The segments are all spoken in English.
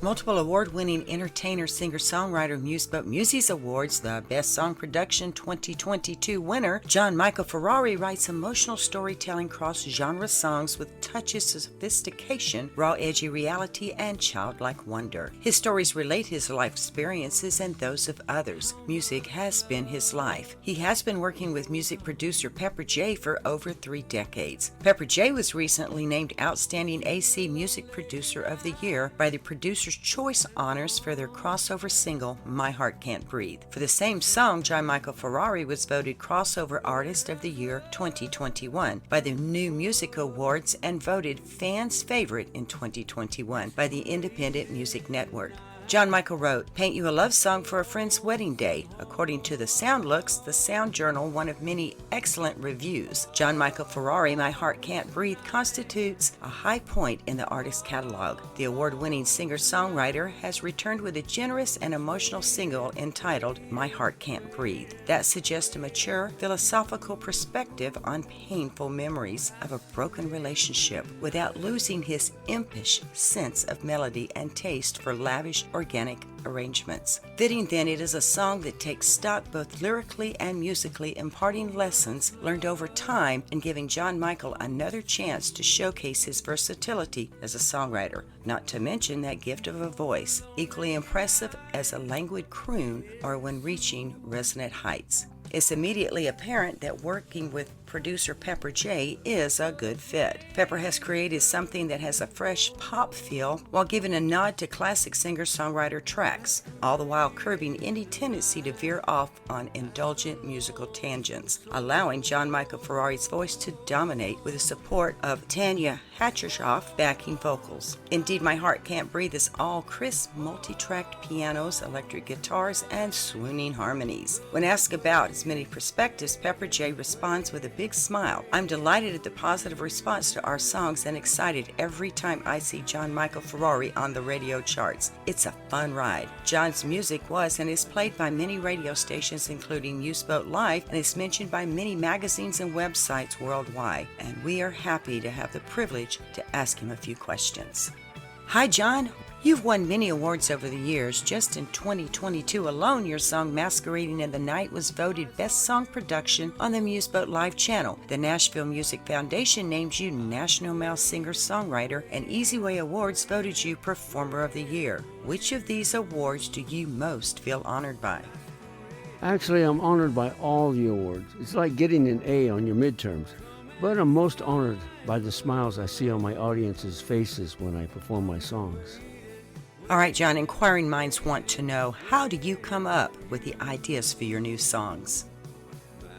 Multiple award-winning entertainer, singer-songwriter, Museboat Music Awards, the Best Song Production 2022 winner, John Michael Ferrari writes emotional storytelling cross-genre songs with touches of sophistication, raw edgy reality, and childlike wonder. His stories relate his life experiences and those of others. Music has been his life. He has been working with music producer Pepper J for over 3 decades. Pepper J was recently named Outstanding AC Music Producer of the Year by the Producer's Choice Honors for their crossover single, My Heart Can't Breathe. For the same song, John Michael Ferrari was voted Crossover Artist of the Year 2021 by the New Music Awards and voted Fans' Favorite in 2021 by the Independent Music Network. John Michael wrote, "Paint you a love song for a friend's wedding day." According to the Soundlooks, the Sound Journal, one of many excellent reviews. John Michael Ferrari, My Heart Can't Breathe constitutes a high point in the artist's catalog. The award-winning singer-songwriter has returned with a generous and emotional single entitled My Heart Can't Breathe that suggests a mature, philosophical perspective on painful memories of a broken relationship without losing his impish sense of melody and taste for lavish organic arrangements. Fitting then, it is a song that takes stock both lyrically and musically, imparting lessons learned over time and giving John Michael another chance to showcase his versatility as a songwriter, not to mention that gift of a voice, equally impressive as a languid croon or when reaching resonant heights. It's immediately apparent that working with producer Pepper J is a good fit. Pepper has created something that has a fresh pop feel while giving a nod to classic singer-songwriter tracks, all the while curbing any tendency to veer off on indulgent musical tangents, allowing John Michael Ferrari's voice to dominate with the support of TaunjuaTJ backing vocals. Indeed, My Heart Can't Breathe is all crisp, multi-tracked pianos, electric guitars, and swooning harmonies. When asked about its many perspectives, Pepper J responds with a big smile. "I'm delighted at the positive response to our songs and excited every time I see John Michael Ferrari on the radio charts. It's a fun ride." John's music was and is played by many radio stations, including Museboat Live, and is mentioned by many magazines and websites worldwide. And we are happy to have the privilege to ask him a few questions. Hi, John. You've won many awards over the years. Just in 2022 alone, your song Masquerading in the Night was voted Best Song Production on the Museboat Live Channel. The Nashville Music Foundation named you National Male Singer-Songwriter, and Easy Way Awards voted you Performer of the Year. Which of these awards do you most feel honored by? Actually, I'm honored by all the awards. It's like getting an A on your midterms. But I'm most honored by the smiles I see on my audience's faces when I perform my songs. All right, John, inquiring minds want to know, how do you come up with the ideas for your new songs?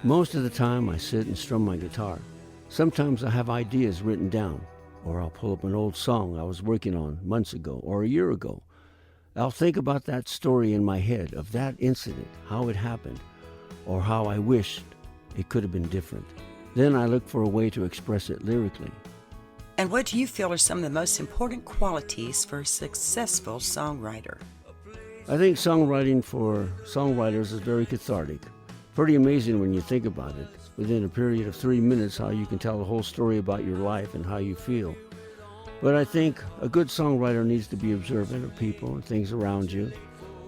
Most of the time, I sit and strum my guitar. Sometimes I have ideas written down, or I'll pull up an old song I was working on months ago or a year ago. I'll think about that story in my head of that incident, how it happened, or how I wished it could have been different. Then I look for a way to express it lyrically. And what do you feel are some of the most important qualities for a successful songwriter? I think songwriting for songwriters is very cathartic. Pretty amazing when you think about it. Within a period of 3 minutes, how you can tell a whole story about your life and how you feel. But I think a good songwriter needs to be observant of people and things around you,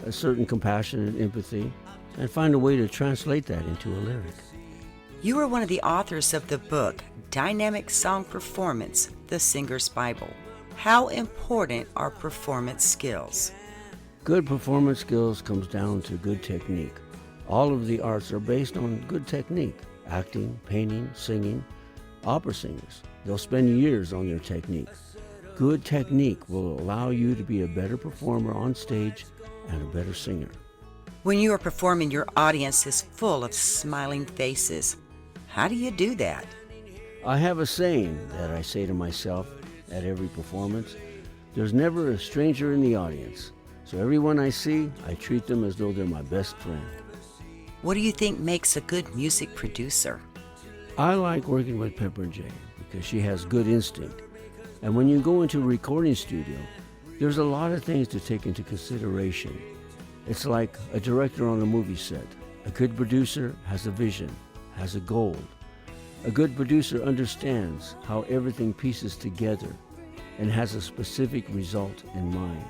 a certain compassion and empathy, and find a way to translate that into a lyric. You are one of the authors of the book, Dynamic Song Performance, The Singer's Bible. How important are performance skills? Good performance skills comes down to good technique. All of the arts are based on good technique. Acting, painting, singing, opera singers. They'll spend years on their technique. Good technique will allow you to be a better performer on stage and a better singer. When you are performing, your audience is full of smiling faces. How do you do that? I have a saying that I say to myself at every performance. There's never a stranger in the audience. So everyone I see, I treat them as though they're my best friend. What do you think makes a good music producer? I like working with Pepper J because she has good instinct. And when you go into a recording studio, there's a lot of things to take into consideration. It's like a director on a movie set. A good producer has a vision, has a goal. A good producer understands how everything pieces together and has a specific result in mind.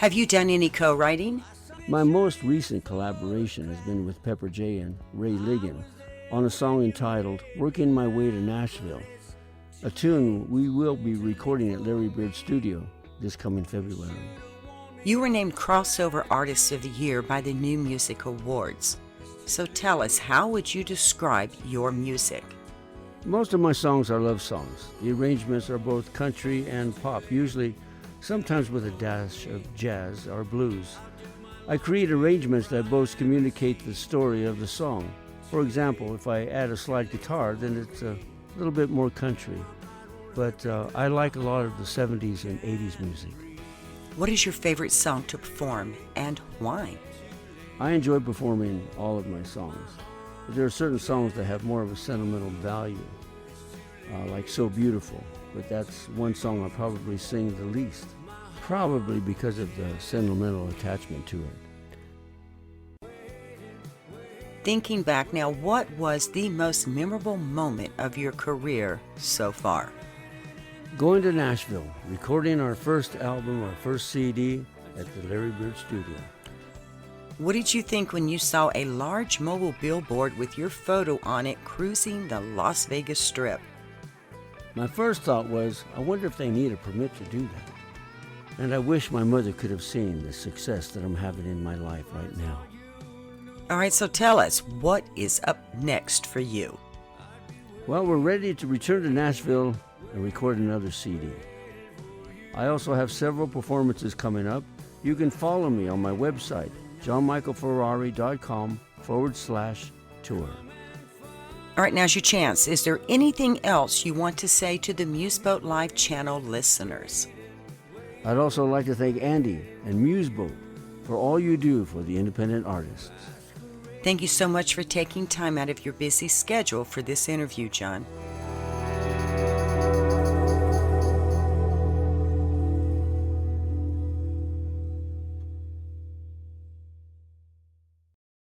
Have you done any co-writing? My most recent collaboration has been with Pepper J and Ray Ligon on a song entitled Working My Way to Nashville, a tune we will be recording at Larry Bird's studio this coming February. You were named Crossover Artist of the Year by the New Music Awards. So tell us, how would you describe your music? Most of my songs are love songs. The arrangements are both country and pop, usually sometimes with a dash of jazz or blues. I create arrangements that both communicate the story of the song. For example, if I add a slide guitar, then it's a little bit more country. But I like a lot of the 70s and 80s music. What is your favorite song to perform and why? I enjoy performing all of my songs. But there are certain songs that have more of a sentimental value, like So Beautiful. But that's one song I probably sing the least, probably because of the sentimental attachment to it. Thinking back now, what was the most memorable moment of your career so far? Going to Nashville, recording our first album, our first CD at the Larry Bird studio. What did you think when you saw a large mobile billboard with your photo on it cruising the Las Vegas Strip? My first thought was, I wonder if they need a permit to do that. And I wish my mother could have seen the success that I'm having in my life right now. All right, so tell us, what is up next for you? Well, we're ready to return to Nashville and record another CD. I also have several performances coming up. You can follow me on my website, johnmichaelferrari.com/tour. All right, now's your chance. Is there anything else you want to say to the Museboat Live Channel listeners? I'd also like to thank Andy and Museboat for all you do for the independent artists. Thank you so much for taking time out of your busy schedule for this interview, John.